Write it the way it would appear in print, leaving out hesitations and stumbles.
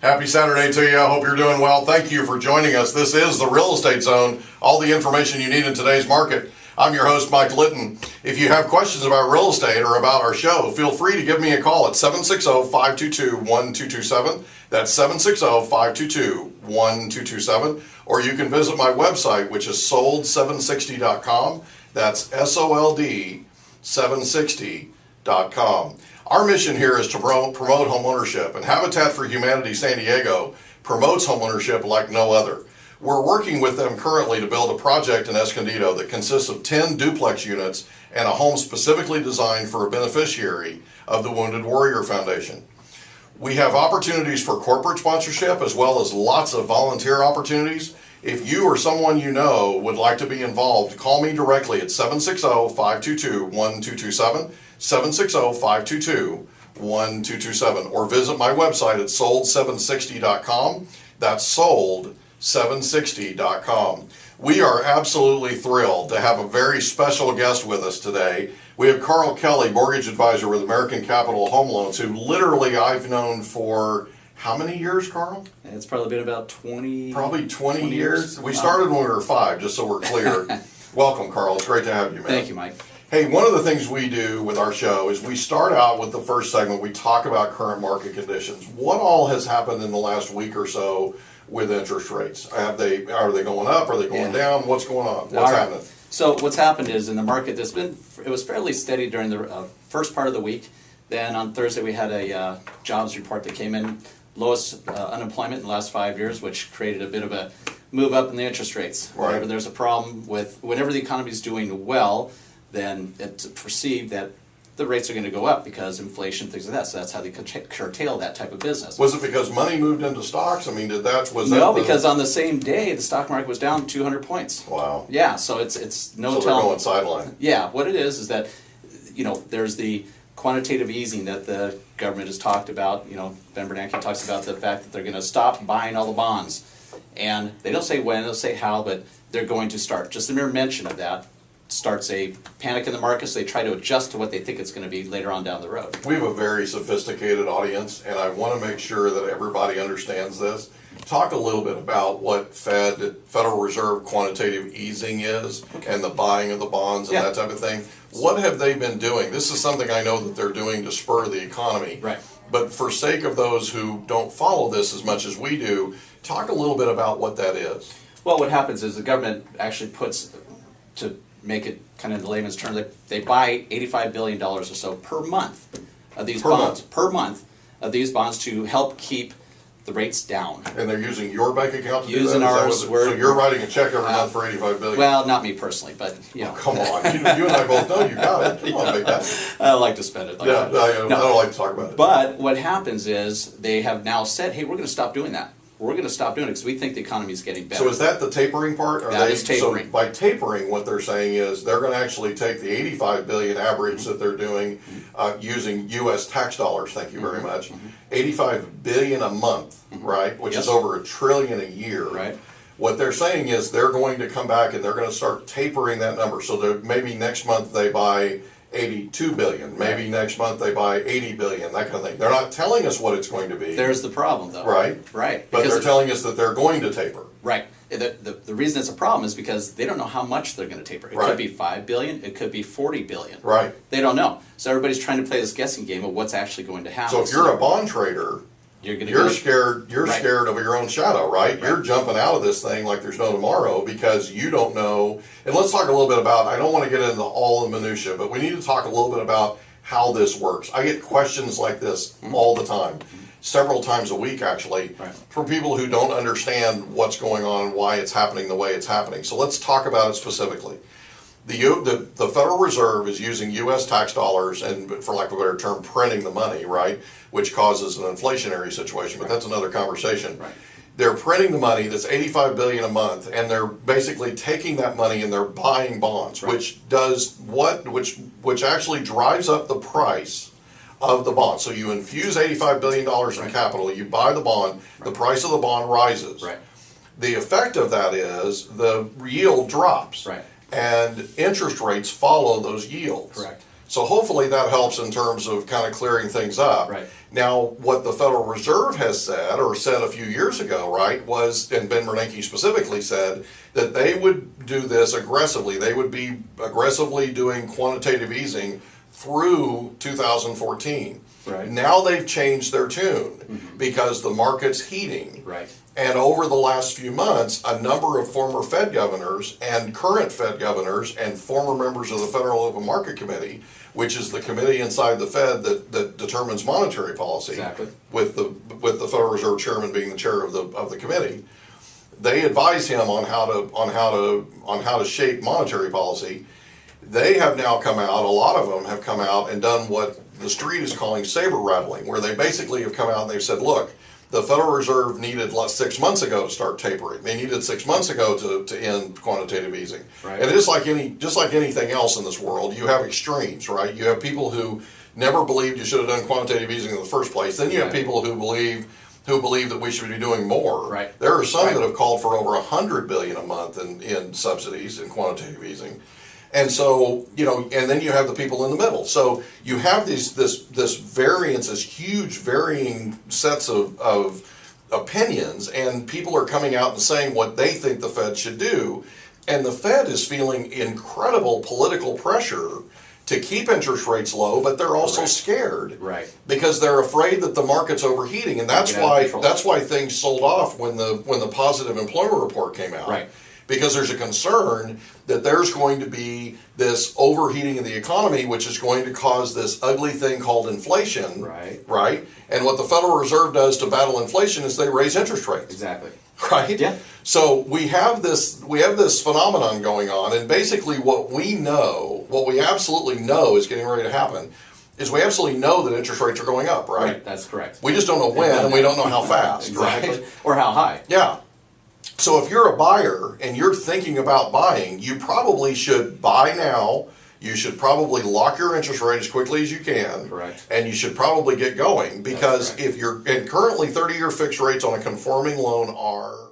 Happy Saturday to you. I hope you're doing well. Thank you for joining us. This is the Real Estate Zone, all the information you need in today's market. I'm your host, Mike Litton. If you have questions about real estate or about our show, feel free to give me a call at 760-522-1227. That's 760-522-1227. Or you can visit my website, which is sold760.com. That's SOLD760.com. Our mission here is to promote homeownership, and Habitat for Humanity San Diego promotes homeownership like no other. We're working with them currently to build a project in Escondido that consists of 10 duplex units and a home specifically designed for a beneficiary of the Wounded Warrior Foundation. We have opportunities for corporate sponsorship as well as lots of volunteer opportunities. If you or someone you know would like to be involved, call me directly at 760-522-1227, 760-522-1227, or visit my website at sold760.com. That's sold760.com. We are absolutely thrilled to have a very special guest with us today. We have Carl Kelly, mortgage advisor with American Capital Home Loans, who literally I've known for how many years, Carl? It's probably been about 20. Probably 20 years. We started when we were 5, just so we're clear. Welcome, Carl. It's great to have you, man. Thank you, Mike. Hey, one of the things we do with our show is we start out with the first segment. We talk about current market conditions. What all has happened in the last week or so with interest rates? Are they going up? Are they going down? What's going on? What's happening? So what's happened is in the market, it was fairly steady during the first part of the week. Then on Thursday we had a jobs report that came in, lowest unemployment in the last 5 years, which created a bit of a move up in the interest rates. Right. Whenever there's a problem whenever the economy is doing well, then it's perceived that the rates are going to go up because inflation, things like that. So that's how they curtail that type of business. Was it because money moved into stocks? I mean, because on the same day the stock market was down 200 points. Wow. Yeah, so it's no so telling. They're going sideline. Yeah, what it is that, there's the quantitative easing that the government has talked about. Ben Bernanke talks about the fact that they're going to stop buying all the bonds, and they don't say when, they'll say how, but they're going to start. Just the mere mention of that starts a panic in the market, so they try to adjust to what they think it's going to be later on down the road. We have a very sophisticated audience, and I want to make sure that everybody understands this. Talk a little bit about what Federal Reserve quantitative easing is, and the buying of the bonds and that type of thing. What have they been doing? This is something I know that they're doing to spur the economy. Right. But for sake of those who don't follow this as much as we do, talk a little bit about what that is. Well, what happens is the government actually puts, to make it kind of in the layman's terms, they buy $85 billion or so per month of these bonds. Per month of these bonds to help keep the rates down. And they're using your bank account to using do that? Ours. So you're writing a check every month for $85 billion? Well, not me personally, but Oh, come on. You and I both know you got it. Come on, big guy. I don't like to spend it like that. I don't like to talk about it. But what happens is they have now said, hey, we're going to stop doing that. We're going to stop doing it because we think the economy is getting better. So is that the tapering part? That is tapering. So by tapering, what they're saying is they're going to actually take the $85 billion average that they're doing using U.S. tax dollars, thank you very much, $85 billion a month, right, which is over $1 trillion a year. Right. What they're saying is they're going to come back and they're going to start tapering that number. So maybe next month they buy $82 billion. Maybe next month they buy $80 billion, that kind of thing. They're not telling us what it's going to be. There's the problem, though. Right. Right. But they're telling us that they're going to taper. Right. The reason it's a problem is because they don't know how much they're going to taper. It could be $5 billion. It could be $40 billion. Right. They don't know. So everybody's trying to play this guessing game of what's actually going to happen. So if you're a bond trader, you're scared. You're scared of your own shadow, right? You're jumping out of this thing like there's no tomorrow because you don't know. And let's talk a little bit about. I don't want to get into all the minutia, but we need to talk a little bit about how this works. I get questions like this all the time, several times a week actually, from people who don't understand what's going on and why it's happening the way it's happening. So let's talk about it specifically. The Federal Reserve is using U.S. tax dollars and, for lack of a better term, printing the money, right, which causes an inflationary situation, but that's another conversation. Right. They're printing the money that's $85 billion a month, and they're basically taking that money and they're buying bonds, which does what? Which actually drives up the price of the bond. So you infuse $85 billion in capital, you buy the bond, the price of the bond rises. Right. The effect of that is the yield drops. Right. And interest rates follow those yields. Correct. So hopefully that helps in terms of kind of clearing things up. Right. Now, what the Federal Reserve has said, or said a few years ago, right, was, and Ben Bernanke specifically said, that they would do this aggressively. They would be aggressively doing quantitative easing through 2014. Right. Now they've changed their tune because the market's heating. Right. And over the last few months, a number of former Fed governors and current Fed governors and former members of the Federal Open Market Committee, which is the committee inside the Fed that determines monetary policy, Exactly. with the Federal Reserve Chairman being the chair of the committee, they advise him on how to shape monetary policy. They have now come out, a lot of them have come out and done what the street is calling saber rattling, where they basically have come out and they've said, look, the Federal Reserve needed 6 months ago to start tapering. They needed 6 months ago to end quantitative easing. Right. And just like anything else in this world, you have extremes, right? You have people who never believed you should have done quantitative easing in the first place. Then you have people who believe that we should be doing more. Right. There are some that have called for over $100 billion a month in subsidies in quantitative easing. And so, and then you have the people in the middle. So you have this variance, this huge varying sets of opinions, and people are coming out and saying what they think the Fed should do. And the Fed is feeling incredible political pressure to keep interest rates low, but they're also scared. Right. Because they're afraid that the market's overheating. And that's why things sold off when the positive employment report came out. Right. Because there's a concern that there's going to be this overheating of the economy, which is going to cause this ugly thing called inflation. Right. Right? And what the Federal Reserve does to battle inflation is they raise interest rates. Exactly. Right? Yeah. So we have this phenomenon going on, and basically what we absolutely know is getting ready to happen is we absolutely know that interest rates are going up, right? That's correct. We just don't know when, and we don't know how fast, Exactly. right? Or how high. Yeah. So if you're a buyer and you're thinking about buying, you probably should buy now. You should probably lock your interest rate as quickly as you can. Correct. And you should probably get going, because if you're, and currently 30-year fixed rates on a conforming loan are